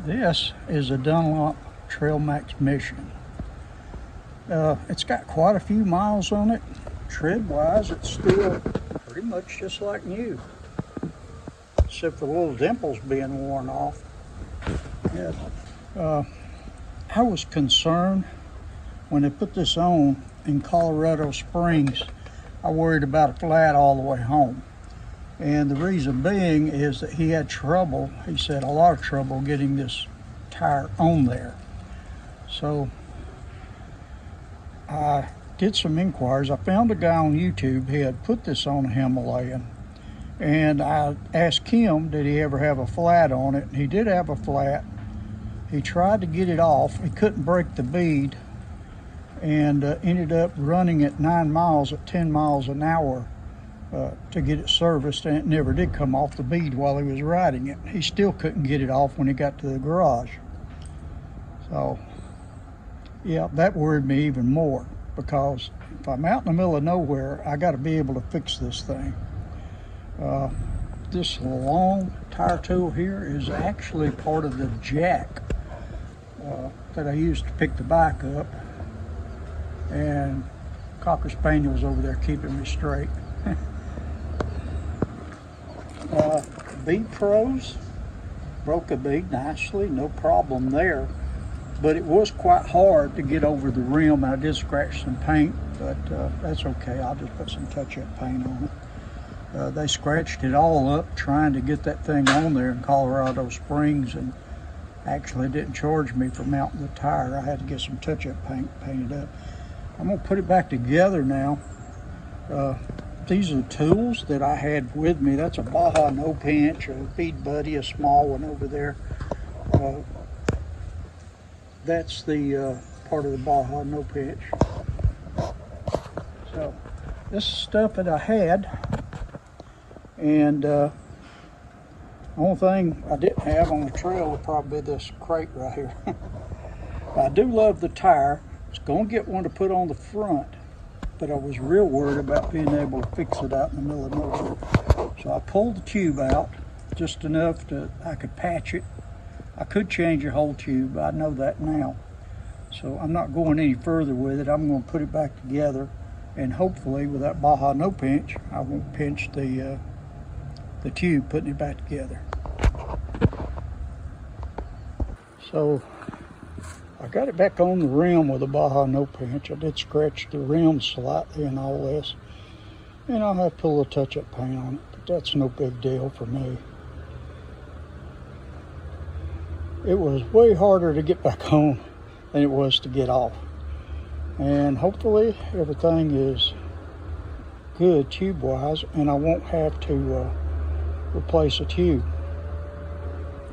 This is a Dunlop Trailmax Mission. It's got quite a few miles on it. Tread-wise, it's still pretty much just like new, except for the little dimples being worn off. Yeah. I was concerned when they put this on in Colorado Springs. I worried about a flat all the way home. And the reason being is that he had trouble, he said a lot of trouble getting this tire on there. So I did some inquiries. I found a guy on YouTube. He had put this on a Himalayan. And I asked him, did he ever have a flat on it? And he did have a flat. He tried to get it off. He couldn't break the bead and ended up running it 9 miles at 10 miles an hour. To get it serviced, and it never did come off the bead while he was riding it. He still couldn't get it off when he got to the garage. So, yeah, that worried me even more, because if I'm out in the middle of nowhere, I got to be able to fix this thing. This long tire tool here is actually part of the jack that I used to pick the bike up, and Cocker Spaniel's over there keeping me straight. Bead pros broke a bead nicely, no problem there, but it was quite hard to get over the rim. I did scratch some paint, but that's okay. I'll just put some touch-up paint on it. They scratched it all up trying to get that thing on there in Colorado Springs, and actually didn't charge me for mounting the tire. I had to get some touch-up paint painted up. I'm gonna put it back together now. These are the tools that I had with me. That's a Baja No Pinch, a Feed Buddy, a small one over there. That's the part of the Baja No Pinch. So this is stuff that I had, and the only thing I didn't have on the trail would probably be this crate right here. I do love the tire. I was going to get one to put on the front, but I was real worried about being able to fix it out in the middle of nowhere. So I pulled the tube out just enough that I could patch it. I could change the whole tube, I know that now. So I'm not going any further with it. I'm going to put it back together, and hopefully with that Baja No Pinch, I won't pinch the tube putting it back together. So I got it back on the rim with a Baja No Pinch. I did scratch the rim slightly and all this. And I'll have to put a little touch-up paint on it, but that's no big deal for me. It was way harder to get back on than it was to get off. And hopefully everything is good tube-wise, and I won't have to replace a tube.